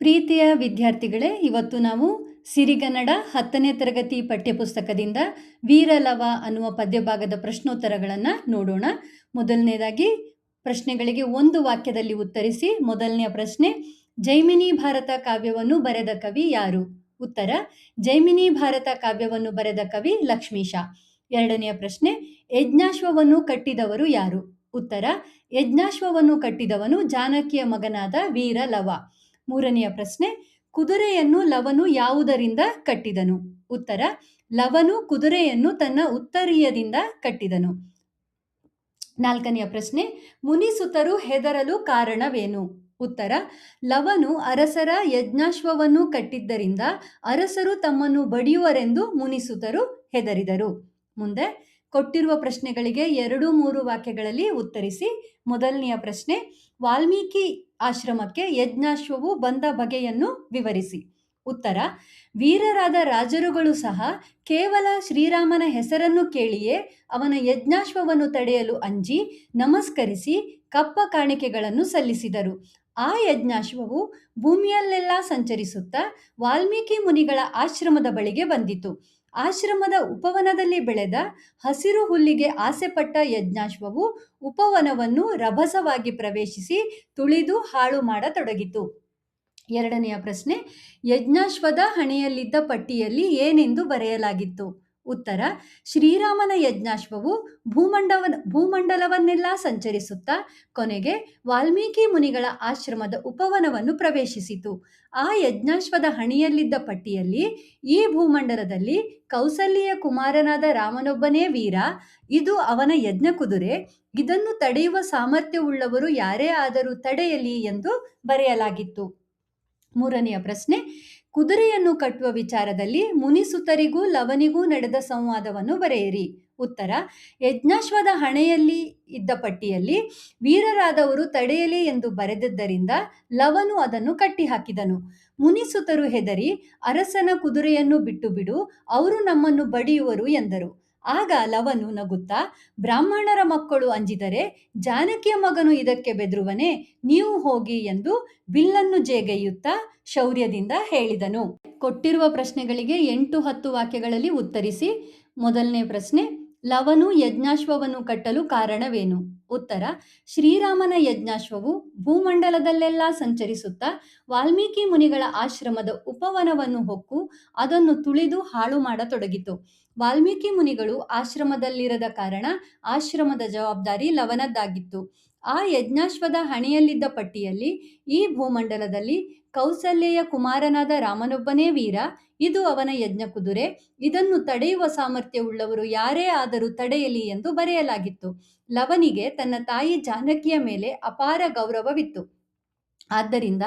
ಪ್ರೀತಿಯ ವಿದ್ಯಾರ್ಥಿಗಳೇ, ಇವತ್ತು ನಾವು ಸಿರಿಗನ್ನಡ 10ನೇ ತರಗತಿ ಪಠ್ಯಪುಸ್ತಕದಿಂದ ವೀರಲವ ಅನ್ನುವ ಪದ್ಯಭಾಗದ ಪ್ರಶ್ನೋತ್ತರಗಳನ್ನು ನೋಡೋಣ. ಮೊದಲನೇದಾಗಿ ಪ್ರಶ್ನೆಗಳಿಗೆ ಒಂದು ವಾಕ್ಯದಲ್ಲಿ ಉತ್ತರಿಸಿ. ಮೊದಲನೆಯ ಪ್ರಶ್ನೆ, ಜೈಮಿನಿ ಭಾರತ ಕಾವ್ಯವನ್ನು ಬರೆದ ಕವಿ ಯಾರು? ಉತ್ತರ, ಜೈಮಿನಿ ಭಾರತ ಕಾವ್ಯವನ್ನು ಬರೆದ ಕವಿ ಲಕ್ಷ್ಮೀಶ. ಎರಡನೆಯ ಪ್ರಶ್ನೆ, ಯಜ್ಞಾಶ್ವವನ್ನು ಕಟ್ಟಿದವರು ಯಾರು? ಉತ್ತರ, ಯಜ್ಞಾಶ್ವವನ್ನು ಕಟ್ಟಿದವನು ಜಾನಕಿಯ ಮಗನಾದ ವೀರಲವ. ಮೂರನೆಯ ಪ್ರಶ್ನೆ, ಕುದುರೆಯನ್ನು ಲವನು ಯಾವುದರಿಂದ ಕಟ್ಟಿದನು? ಉತ್ತರ, ಲವನು ಕುದುರೆಯನ್ನು ತನ್ನ ಉತ್ತರೀಯದಿಂದ ಕಟ್ಟಿದನು. ನಾಲ್ಕನೆಯ ಪ್ರಶ್ನೆ, ಮುನಿಸುತರು ಹೆದರಲು ಕಾರಣವೇನು? ಉತ್ತರ, ಲವನು ಅರಸರ ಯಜ್ಞಾಶ್ವವನ್ನು ಕಟ್ಟಿದ್ದರಿಂದ ಅರಸರು ತಮ್ಮನ್ನು ಬಡಿಯುವರೆಂದು ಮುನಿಸುತರು ಹೆದರಿದರು. ಮುಂದೆ ಕೊಟ್ಟಿರುವ ಪ್ರಶ್ನೆಗಳಿಗೆ 2-3 ವಾಕ್ಯಗಳಲ್ಲಿ ಉತ್ತರಿಸಿ. ಮೊದಲನೆಯ ಪ್ರಶ್ನೆ, ವಾಲ್ಮೀಕಿ ಆಶ್ರಮಕ್ಕೆ ಯಜ್ಞಾಶ್ವವು ಬಂದ ಬಗೆಯನ್ನು ವಿವರಿಸಿ. ಉತ್ತರ, ವೀರರಾದ ರಾಜರುಗಳು ಸಹ ಕೇವಲ ಶ್ರೀರಾಮನ ಹೆಸರನ್ನು ಕೇಳಿಯೇ ಅವನ ಯಜ್ಞಾಶ್ವವನ್ನು ತಡೆಯಲು ಅಂಜಿ ನಮಸ್ಕರಿಸಿ ಕಪ್ಪ ಕಾಣಿಕೆಗಳನ್ನು ಸಲ್ಲಿಸಿದರು. ಆ ಯಜ್ಞಾಶ್ವವು ಭೂಮಿಯಲ್ಲೆಲ್ಲ ಸಂಚರಿಸುತ್ತಾ ವಾಲ್ಮೀಕಿ ಮುನಿಗಳ ಆಶ್ರಮದ ಬಳಿಗೆ ಬಂದಿತು. ಆಶ್ರಮದ ಉಪವನದಲ್ಲಿ ಬೆಳೆದ ಹಸಿರು ಹುಲ್ಲಿಗೆ ಆಸೆಪಟ್ಟ ಯಜ್ಞಾಶ್ವವು ಉಪವನವನ್ನು ರಭಸವಾಗಿ ಪ್ರವೇಶಿಸಿ ತುಳಿದು ಹಾಳು ಮಾಡತೊಡಗಿತು. ಎರಡನೆಯ ಪ್ರಶ್ನೆ, ಯಜ್ಞಾಶ್ವದ ಹಣೆಯಲ್ಲಿದ್ದ ಪಟ್ಟಿಯಲ್ಲಿ ಏನೆಂದು ಬರೆಯಲಾಗಿತ್ತು? ಉತ್ತರ, ಶ್ರೀರಾಮನ ಯಜ್ಞಾಶ್ವವು ಭೂಮಂಡಲವನ್ನೆಲ್ಲ ಸಂಚರಿಸುತ್ತಾ ಕೊನೆಗೆ ವಾಲ್ಮೀಕಿ ಮುನಿಗಳ ಆಶ್ರಮದ ಉಪವನವನ್ನು ಪ್ರವೇಶಿಸಿತು. ಆ ಯಜ್ಞಾಶ್ವದ ಹಣೆಯಲ್ಲಿದ್ದ ಪಟ್ಟಿಯಲ್ಲಿ, ಈ ಭೂಮಂಡಲದಲ್ಲಿ ಕೌಸಲ್ಯ ಕುಮಾರನಾದ ರಾಮನೊಬ್ಬನೇ ವೀರ, ಇದು ಅವನ ಯಜ್ಞ ಕುದುರೆ, ಇದನ್ನು ತಡೆಯುವ ಸಾಮರ್ಥ್ಯವುಳ್ಳವರು ಯಾರೇ ಆದರೂ ತಡೆಯಲಿ ಎಂದು ಬರೆಯಲಾಗಿತ್ತು. ಮೂರನೆಯ ಪ್ರಶ್ನೆ, ಕುದುರೆಯನ್ನು ಕಟ್ಟುವ ವಿಚಾರದಲ್ಲಿ ಮುನಿಸುತರಿಗೂ ಲವನಿಗೂ ನಡೆದ ಸಂವಾದವನ್ನು ಬರೆಯಿರಿ. ಉತ್ತರ, ಯಜ್ಞಾಶ್ವದ ಹಣೆಯಲ್ಲಿ ಇದ್ದ ಪಟ್ಟಿಯಲ್ಲಿ ವೀರರಾದವರು ತಡೆಯಲಿ ಎಂದು ಬರೆದಿದ್ದರಿಂದ ಲವನು ಅದನ್ನು ಕಟ್ಟಿಹಾಕಿದನು. ಮುನಿಸುತರು ಹೆದರಿ ಅರಸನ ಕುದುರೆಯನ್ನು ಬಿಟ್ಟು ಬಿಡು, ಅವರು ನಮ್ಮನ್ನು ಬಡಿಯುವರು ಎಂದರು. ಆಗ ಲವನು ನಗುತ್ತಾ, ಬ್ರಾಹ್ಮಣರ ಮಕ್ಕಳು ಅಂಜಿದರೆ ಜಾನಕಿಯ ಮಗನು ಇದಕ್ಕೆ ಬೆದರುವನೇ, ನೀವು ಹೋಗಿ ಎಂದು ಬಿಲ್ಲನ್ನು ಜೇಗೆಯುತ್ತಾ ಶೌರ್ಯದಿಂದ ಹೇಳಿದನು. ಕೊಟ್ಟಿರುವ ಪ್ರಶ್ನೆಗಳಿಗೆ 8-10 ವಾಕ್ಯಗಳಲ್ಲಿ ಉತ್ತರಿಸಿ. ಮೊದಲನೇ ಪ್ರಶ್ನೆ, ಲವನು ಯಜ್ಞಾಶ್ವವನ್ನು ಕಟ್ಟಲು ಕಾರಣವೇನು? ಉತ್ತರ, ಶ್ರೀರಾಮನ ಯಜ್ಞಾಶ್ವವು ಭೂಮಂಡಲದಲ್ಲೆಲ್ಲ ಸಂಚರಿಸುತ್ತಾ ವಾಲ್ಮೀಕಿ ಮುನಿಗಳ ಆಶ್ರಮದ ಉಪವನವನ್ನು ಹೊಕ್ಕು ಅದನ್ನು ತುಳಿದು ಹಾಳು ಮಾಡತೊಡಗಿತು. ವಾಲ್ಮೀಕಿ ಮುನಿಗಳು ಆಶ್ರಮದಲ್ಲಿರದ ಕಾರಣ ಆಶ್ರಮದ ಜವಾಬ್ದಾರಿ ಲವನದ್ದಾಗಿತ್ತು. ಆ ಯಜ್ಞಾಶ್ವದ ಹಣೆಯಲ್ಲಿದ್ದ ಪಟ್ಟಿಯಲ್ಲಿ, ಈ ಭೂಮಂಡಲದಲ್ಲಿ ಕೌಸಲ್ಯೆಯ ಕುಮಾರನಾದ ರಾಮನೊಬ್ಬನೇ ವೀರ, ಇದು ಅವನ ಯಜ್ಞ ಕುದುರೆ, ಇದನ್ನು ತಡೆಯುವ ಸಾಮರ್ಥ್ಯವುಳ್ಳವರು ಯಾರೇ ಆದರೂ ತಡೆಯಲಿ ಎಂದು ಬರೆಯಲಾಗಿತ್ತು. ಲವನಿಗೆ ತನ್ನ ತಾಯಿ ಜಾನಕಿಯ ಮೇಲೆ ಅಪಾರ ಗೌರವವಿತ್ತು. ಆದ್ದರಿಂದ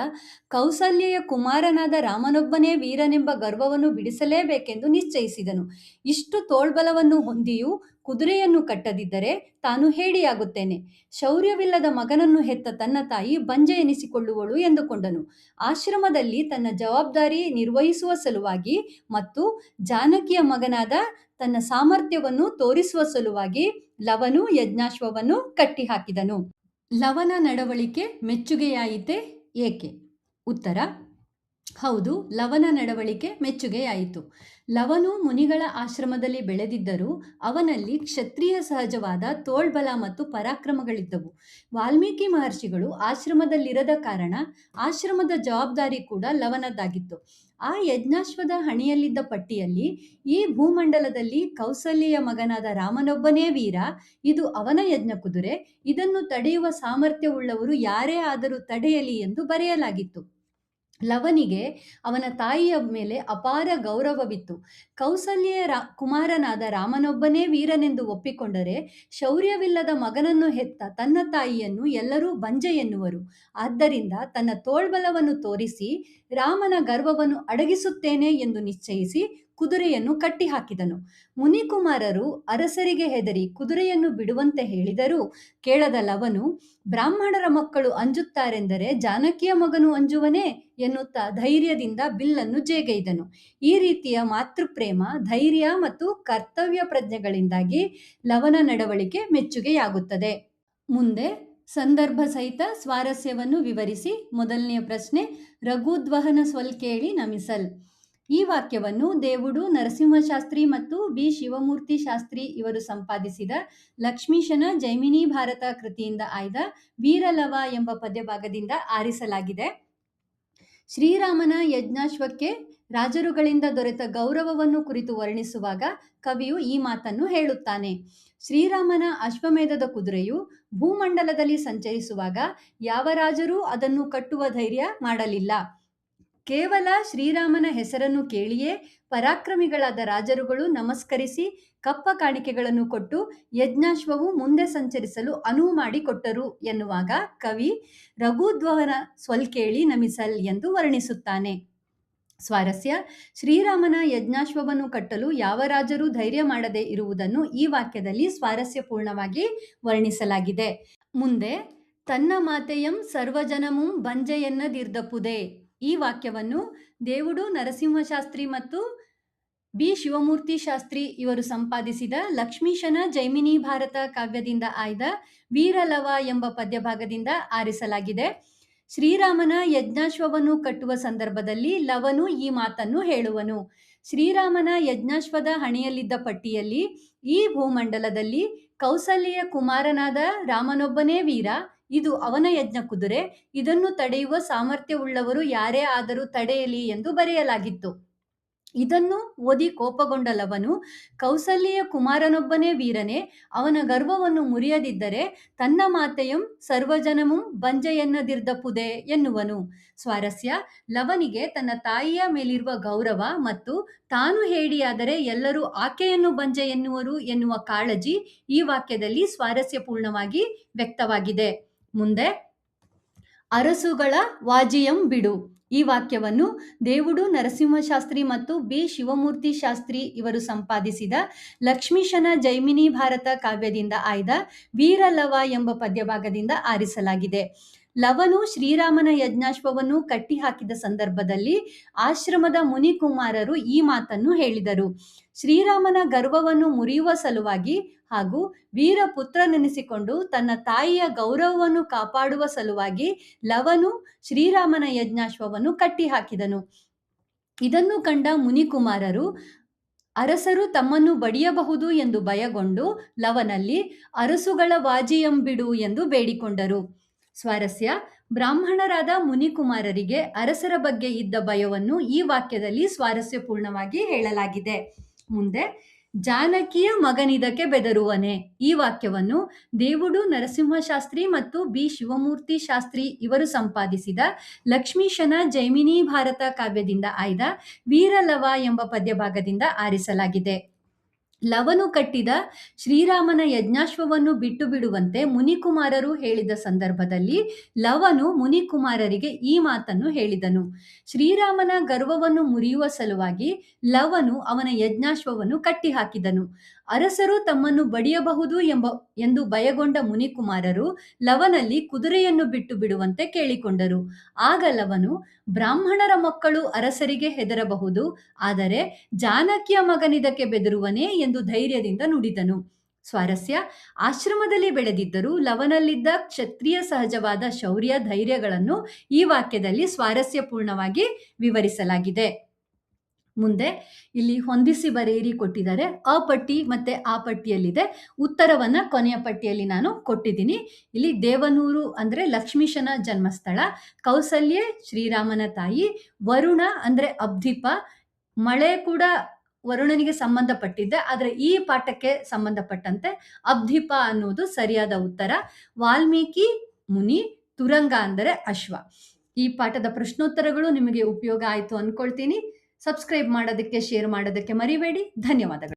ಕೌಸಲ್ಯೆಯ ಕುಮಾರನಾದ ರಾಮನೊಬ್ಬನೇ ವೀರನೆಂಬ ಗರ್ವವನ್ನು ಬಿಡಿಸಲೇಬೇಕೆಂದು ನಿಶ್ಚಯಿಸಿದನು. ಇಷ್ಟು ತೋಳ್ಬಲವನ್ನು ಹೊಂದಿಯೂ ಕುದುರೆಯನ್ನು ಕಟ್ಟದಿದ್ದರೆ ತಾನು ಹೇಡಿಯಾಗುತ್ತೇನೆ, ಶೌರ್ಯವಿಲ್ಲದ ಮಗನನ್ನು ಹೆತ್ತ ತನ್ನ ತಾಯಿ ಬಂಜೆ ಎನಿಸಿಕೊಳ್ಳುವಳು ಎಂದುಕೊಂಡನು. ಆಶ್ರಮದಲ್ಲಿ ತನ್ನ ಜವಾಬ್ದಾರಿ ನಿರ್ವಹಿಸುವ ಸಲುವಾಗಿ ಮತ್ತು ಜಾನಕಿಯ ಮಗನಾದ ತನ್ನ ಸಾಮರ್ಥ್ಯವನ್ನು ತೋರಿಸುವ ಸಲುವಾಗಿ ಲವನು ಯಜ್ಞಾಶ್ವವನ್ನು ಕಟ್ಟಿಹಾಕಿದನು. ಲವನ ನಡವಳಿಕೆ ಮೆಚ್ಚುಗೆಯಾಯಿತೆ, ಏಕೆ? ಉತ್ತರ, ಹೌದು, ಲವನ ನಡವಳಿಕೆ ಮೆಚ್ಚುಗೆಯಾಯಿತು. ಲವನು ಮುನಿಗಳ ಆಶ್ರಮದಲ್ಲಿ ಬೆಳೆದಿದ್ದರೂ ಅವನಲ್ಲಿ ಕ್ಷತ್ರಿಯ ಸಹಜವಾದ ತೋಳ್ಬಲ ಮತ್ತು ಪರಾಕ್ರಮಗಳಿದ್ದವು. ವಾಲ್ಮೀಕಿ ಮಹರ್ಷಿಗಳು ಆಶ್ರಮದಲ್ಲಿರದ ಕಾರಣ ಆಶ್ರಮದ ಜವಾಬ್ದಾರಿ ಕೂಡ ಲವನದ್ದಾಗಿತ್ತು. ಆ ಯಜ್ಞಾಶ್ವದ ಹಣೆಯಲ್ಲಿದ್ದ ಪಟ್ಟಿಯಲ್ಲಿ, ಈ ಭೂಮಂಡಲದಲ್ಲಿ ಕೌಸಲ್ಯೆಯ ಮಗನಾದ ರಾಮನೊಬ್ಬನೇ ವೀರ, ಇದು ಅವನ ಯಜ್ಞ ಕುದುರೆ, ಇದನ್ನು ತಡೆಯುವ ಸಾಮರ್ಥ್ಯವುಳ್ಳವರು ಯಾರೇ ಆದರೂ ತಡೆಯಲಿ ಎಂದು ಬರೆಯಲಾಗಿತ್ತು. ಲವನಿಗೆ ಅವನ ತಾಯಿಯ ಮೇಲೆ ಅಪಾರ ಗೌರವವಿತ್ತು. ಕೌಸಲ್ಯೆಯ ಕುಮಾರನಾದ ರಾಮನೊಬ್ಬನೇ ವೀರನೆಂದು ಒಪ್ಪಿಕೊಂಡರೆ ಶೌರ್ಯವಿಲ್ಲದ ಮಗನನ್ನು ಹೆತ್ತ ತನ್ನ ತಾಯಿಯನ್ನು ಎಲ್ಲರೂ ಬಂಜೆ ಎನ್ನುವರು. ಆದ್ದರಿಂದ ತನ್ನ ತೋಳ್ಬಲವನ್ನು ತೋರಿಸಿ ರಾಮನ ಗರ್ವವನ್ನು ಅಡಗಿಸುತ್ತೇನೆ ಎಂದು ನಿಶ್ಚಯಿಸಿ ಕುದುರೆಯನ್ನು ಕಟ್ಟಿಹಾಕಿದನು. ಮುನಿಕುಮಾರರು ಅರಸರಿಗೆ ಹೆದರಿ ಕುದುರೆಯನ್ನು ಬಿಡುವಂತೆ ಹೇಳಿದರೂ ಕೇಳದ ಲವನು, ಬ್ರಾಹ್ಮಣರ ಮಕ್ಕಳು ಅಂಜುತ್ತಾರೆಂದರೆ ಜಾನಕಿಯ ಮಗನು ಅಂಜುವನೇ ಎನ್ನುತ್ತಾ ಧೈರ್ಯದಿಂದ ಬಿಲ್ಲನ್ನು ಜೇಗೈದನು. ಈ ರೀತಿಯ ಮಾತೃಪ್ರೇಮ, ಧೈರ್ಯ ಮತ್ತು ಕರ್ತವ್ಯ ಪ್ರಜ್ಞೆಗಳಿಂದಾಗಿ ಲವನ ನಡವಳಿಕೆ ಮೆಚ್ಚುಗೆಯಾಗುತ್ತದೆ. ಮುಂದೆ ಸಂದರ್ಭ ಸಹಿತ ಸ್ವಾರಸ್ಯವನ್ನು ವಿವರಿಸಿ. ಮೊದಲನೆಯ ಪ್ರಶ್ನೆ, ರಘುದ್ವಹನ ಸ್ವಲ್ಕೇಳಿ ನಮಿಸಲ್. ಈ ವಾಕ್ಯವನ್ನು ದೇವುಡು ನರಸಿಂಹಶಾಸ್ತ್ರಿ ಮತ್ತು ಬಿ ಶಿವಮೂರ್ತಿ ಶಾಸ್ತ್ರಿ ಇವರು ಸಂಪಾದಿಸಿದ ಲಕ್ಷ್ಮೀಶನ ಜೈಮಿನಿ ಭಾರತ ಕೃತಿಯಿಂದ ಆಯ್ದ ವೀರಲವ ಎಂಬ ಪದ್ಯಭಾಗದಿಂದ ಆರಿಸಲಾಗಿದೆ. ಶ್ರೀರಾಮನ ಯಜ್ಞಾಶ್ವಕ್ಕೆ ರಾಜರುಗಳಿಂದ ದೊರೆತ ಗೌರವವನ್ನು ಕುರಿತು ವರ್ಣಿಸುವಾಗ ಕವಿಯು ಈ ಮಾತನ್ನು ಹೇಳುತ್ತಾನೆ. ಶ್ರೀರಾಮನ ಅಶ್ವಮೇಧದ ಕುದುರೆಯು ಭೂಮಂಡಲದಲ್ಲಿ ಸಂಚರಿಸುವಾಗ ಯಾವ ರಾಜರೂ ಅದನ್ನು ಕಟ್ಟುವ ಧೈರ್ಯ ಮಾಡಲಿಲ್ಲ. ಕೇವಲ ಶ್ರೀರಾಮನ ಹೆಸರನ್ನು ಕೇಳಿಯೇ ಪರಾಕ್ರಮಿಗಳಾದ ರಾಜರುಗಳು ನಮಸ್ಕರಿಸಿ ಕಪ್ಪ ಕಾಣಿಕೆಗಳನ್ನು ಕೊಟ್ಟು ಯಜ್ಞಾಶ್ವವು ಮುಂದೆ ಸಂಚರಿಸಲು ಅನುವು ಮಾಡಿಕೊಟ್ಟರು ಎನ್ನುವಾಗ ಕವಿ ರಘುದ್ವಹನ ಸ್ವಲ್ಕೇಳಿ ನಮಿಸಲ್ ಎಂದು ವರ್ಣಿಸುತ್ತಾನೆ. ಸ್ವಾರಸ್ಯ, ಶ್ರೀರಾಮನ ಯಜ್ಞಾಶ್ವವನ್ನು ಕಟ್ಟಲು ಯಾವ ರಾಜರೂ ಧೈರ್ಯ ಮಾಡದೆ ಇರುವುದನ್ನು ಈ ವಾಕ್ಯದಲ್ಲಿ ಸ್ವಾರಸ್ಯಪೂರ್ಣವಾಗಿ ವರ್ಣಿಸಲಾಗಿದೆ. ಮುಂದೆ, ತನ್ನ ಮಾತೆಯಂ ಸರ್ವಜನಮುಂ ಬಂಜೆಯನ್ನದಿರ್ದಪುದೆ. ಈ ವಾಕ್ಯವನ್ನು ದೇವುಡು ನರಸಿಂಹಶಾಸ್ತ್ರಿ ಮತ್ತು ಬಿ ಶಿವಮೂರ್ತಿ ಶಾಸ್ತ್ರಿ ಇವರು ಸಂಪಾದಿಸಿದ ಲಕ್ಷ್ಮೀಶನ ಜೈಮಿನಿ ಭಾರತ ಕಾವ್ಯದಿಂದ ಆಯ್ದ ವೀರಲವ ಎಂಬ ಪದ್ಯಭಾಗದಿಂದ ಆರಿಸಲಾಗಿದೆ. ಶ್ರೀರಾಮನ ಯಜ್ಞಾಶ್ವವನ್ನು ಕಟ್ಟುವ ಸಂದರ್ಭದಲ್ಲಿ ಲವನು ಈ ಮಾತನ್ನು ಹೇಳುವನು. ಶ್ರೀರಾಮನ ಯಜ್ಞಾಶ್ವದ ಹಣೆಯಲ್ಲಿದ್ದ ಪಟ್ಟಿಯಲ್ಲಿ ಈ ಭೂಮಂಡಲದಲ್ಲಿ ಕೌಸಲ್ಯೆಯ ಕುಮಾರನಾದ ರಾಮನೊಬ್ಬನೇ ವೀರ, ಇದು ಅವನ ಯಜ್ಞ ಕುದುರೆ, ಇದನ್ನು ತಡೆಯುವ ಸಾಮರ್ಥ್ಯವುಳ್ಳವರು ಯಾರೇ ಆದರೂ ತಡೆಯಲಿ ಎಂದು ಬರೆಯಲಾಗಿತ್ತು. ಇದನ್ನು ಓದಿ ಕೋಪಗೊಂಡ ಲವನು, ಕೌಸಲ್ಯೆಯ ಕುಮಾರನೊಬ್ಬನೇ ವೀರನೇ, ಅವನ ಗರ್ವವನ್ನು ಮುರಿಯದಿದ್ದರೆ ತನ್ನ ಮಾತೆಯಂ ಸರ್ವಜನಮುಂ ಬಂಜೆಯನ್ನದಿರ್ದಪುದೆ ಎನ್ನುವನು. ಸ್ವಾರಸ್ಯ, ಲವನಿಗೆ ತನ್ನ ತಾಯಿಯ ಮೇಲಿರುವ ಗೌರವ ಮತ್ತು ತಾನು ಹೇಡಿಯಾದರೆ ಎಲ್ಲರೂ ಆಕೆಯನ್ನು ಬಂಜೆ ಎನ್ನುವರು ಎನ್ನುವ ಕಾಳಜಿ ಈ ವಾಕ್ಯದಲ್ಲಿ ಸ್ವಾರಸ್ಯಪೂರ್ಣವಾಗಿ ವ್ಯಕ್ತವಾಗಿದೆ. ಮುಂದೆ, ಅರಸುಗಳ ವಾಜಿಯಂ ಬಿಡು. ಈ ವಾಕ್ಯವನ್ನು ದೇವುಡು ನರಸಿಂಹಶಾಸ್ತ್ರಿ ಮತ್ತು ಬಿ ಶಿವಮೂರ್ತಿ ಶಾಸ್ತ್ರಿ ಇವರು ಸಂಪಾದಿಸಿದ ಲಕ್ಷ್ಮೀಶನ ಜೈಮಿನಿ ಭಾರತ ಕಾವ್ಯದಿಂದ ಆಯ್ದ ವೀರಲವ ಎಂಬ ಪದ್ಯಭಾಗದಿಂದ ಆರಿಸಲಾಗಿದೆ. ಲವನು ಶ್ರೀರಾಮನ ಯಜ್ಞಾಶ್ವವನ್ನು ಕಟ್ಟಿಹಾಕಿದ ಸಂದರ್ಭದಲ್ಲಿ ಆಶ್ರಮದ ಮುನಿಕುಮಾರರು ಈ ಮಾತನ್ನು ಹೇಳಿದರು. ಶ್ರೀರಾಮನ ಗರ್ವವನ್ನು ಮುರಿಯುವ ಸಲುವಾಗಿ ಹಾಗೂ ವೀರಪುತ್ರನೆನಿಸಿಕೊಂಡು ತನ್ನ ತಾಯಿಯ ಗೌರವವನ್ನು ಕಾಪಾಡುವ ಸಲುವಾಗಿ ಲವನು ಶ್ರೀರಾಮನ ಯಜ್ಞಾಶ್ವವನ್ನು ಕಟ್ಟಿಹಾಕಿದನು. ಇದನ್ನು ಕಂಡ ಮುನಿಕುಮಾರರು ಅರಸರು ತಮ್ಮನ್ನು ಬಡಿಯಬಹುದು ಎಂದು ಭಯಗೊಂಡು ಲವನಲ್ಲಿ ಅರಸುಗಳ ವಾಜಿಯಂಬಿಡು ಎಂದು ಬೇಡಿಕೊಂಡರು. ಸ್ವಾರಸ್ಯ, ಬ್ರಾಹ್ಮಣರಾದ ಮುನಿಕುಮಾರರಿಗೆ ಅರಸರ ಬಗ್ಗೆ ಇದ್ದ ಭಯವನ್ನು ಈ ವಾಕ್ಯದಲ್ಲಿ ಸ್ವಾರಸ್ಯಪೂರ್ಣವಾಗಿ ಹೇಳಲಾಗಿದೆ. ಮುಂದೆ, ಜಾನಕಿಯ ಮಗನಿದಕ್ಕೆ ಬೆದರುವನೆ. ಈ ವಾಕ್ಯವನ್ನು ದೇವುಡು ನರಸಿಂಹಶಾಸ್ತ್ರಿ ಮತ್ತು ಬಿ ಶಿವಮೂರ್ತಿ ಶಾಸ್ತ್ರಿ ಇವರು ಸಂಪಾದಿಸಿದ ಲಕ್ಷ್ಮೀಶನ ಜೈಮಿನಿ ಭಾರತ ಕಾವ್ಯದಿಂದ ಆಯ್ದ ವೀರಲವ ಎಂಬ ಪದ್ಯಭಾಗದಿಂದ ಆರಿಸಲಾಗಿದೆ. ಲವನು ಕಟ್ಟಿದ ಶ್ರೀರಾಮನ ಯಜ್ಞಾಶ್ವವನ್ನು ಬಿಟ್ಟು ಬಿಡುವಂತೆ ಮುನಿಕುಮಾರರು ಹೇಳಿದ ಸಂದರ್ಭದಲ್ಲಿ ಲವನು ಮುನಿಕುಮಾರರಿಗೆ ಈ ಮಾತನ್ನು ಹೇಳಿದನು. ಶ್ರೀರಾಮನ ಗರ್ವವನ್ನು ಮುರಿಯುವ ಸಲುವಾಗಿ ಲವನು ಅವನ ಯಜ್ಞಾಶ್ವವನ್ನು ಕಟ್ಟಿಹಾಕಿದನು. ಅರಸರು ತಮ್ಮನ್ನು ಬಡಿಯಬಹುದು ಎಂದು ಭಯಗೊಂಡ ಮುನಿಕುಮಾರರು ಲವನಲ್ಲಿ ಕುದುರೆಯನ್ನು ಬಿಟ್ಟು ಬಿಡುವಂತೆ ಕೇಳಿಕೊಂಡರು. ಆಗ ಲವನು, ಬ್ರಾಹ್ಮಣರ ಮಕ್ಕಳು ಅರಸರಿಗೆ ಹೆದರಬಹುದು, ಆದರೆ ಜಾನಕಿಯ ಮಗನಿದಕ್ಕೆ ಬೆದರುವನೇ ಎಂದು ಧೈರ್ಯದಿಂದ ನುಡಿದನು. ಸ್ವಾರಸ್ಯ, ಆಶ್ರಮದಲ್ಲಿ ಬೆಳೆದಿದ್ದರೂ ಲವನಲ್ಲಿದ್ದ ಕ್ಷತ್ರಿಯ ಸಹಜವಾದ ಶೌರ್ಯ ಧೈರ್ಯಗಳನ್ನು ಈ ವಾಕ್ಯದಲ್ಲಿ ಸ್ವಾರಸ್ಯಪೂರ್ಣವಾಗಿ ವಿವರಿಸಲಾಗಿದೆ. ಮುಂದೆ, ಇಲ್ಲಿ ಹೊಂದಿಸಿ ಬರೆಯಿರಿ ಕೊಟ್ಟಿದ್ದಾರೆ. ಅ ಪಟ್ಟಿ ಮತ್ತೆ ಆ ಪಟ್ಟಿಯಲ್ಲಿದೆ. ಉತ್ತರವನ್ನ ಕೊನೆಯ ಪಟ್ಟಿಯಲ್ಲಿ ನಾನು ಕೊಟ್ಟಿದ್ದೀನಿ. ಇಲ್ಲಿ ದೇವನೂರು ಅಂದ್ರೆ ಲಕ್ಷ್ಮೀಶನ ಜನ್ಮಸ್ಥಳ, ಕೌಸಲ್ಯೆ ಶ್ರೀರಾಮನ ತಾಯಿ, ವರುಣ ಅಂದ್ರೆ ಅಬ್ಧಿಪ, ಮಳೆ ಕೂಡ ವರುಣನಿಗೆ ಸಂಬಂಧಪಟ್ಟಿದ್ದೆ, ಆದರೆ ಈ ಪಾಠಕ್ಕೆ ಸಂಬಂಧಪಟ್ಟಂತೆ ಅಬ್ಧಿಪ ಅನ್ನುವುದು ಸರಿಯಾದ ಉತ್ತರ. ವಾಲ್ಮೀಕಿ ಮುನಿ, ತುರಂಗ ಅಂದರೆ ಅಶ್ವ. ಈ ಪಾಠದ ಪ್ರಶ್ನೋತ್ತರಗಳು ನಿಮಗೆ ಉಪಯೋಗ ಆಯಿತು ಅಂದ್ಕೊಳ್ತೀನಿ. ಸಬ್ಸ್ಕ್ರೈಬ್ ಮಾಡೋದಕ್ಕೆ, ಶೇರ್ ಮಾಡೋದಕ್ಕೆ ಮರಿಬೇಡಿ. ಧನ್ಯವಾದಗಳು.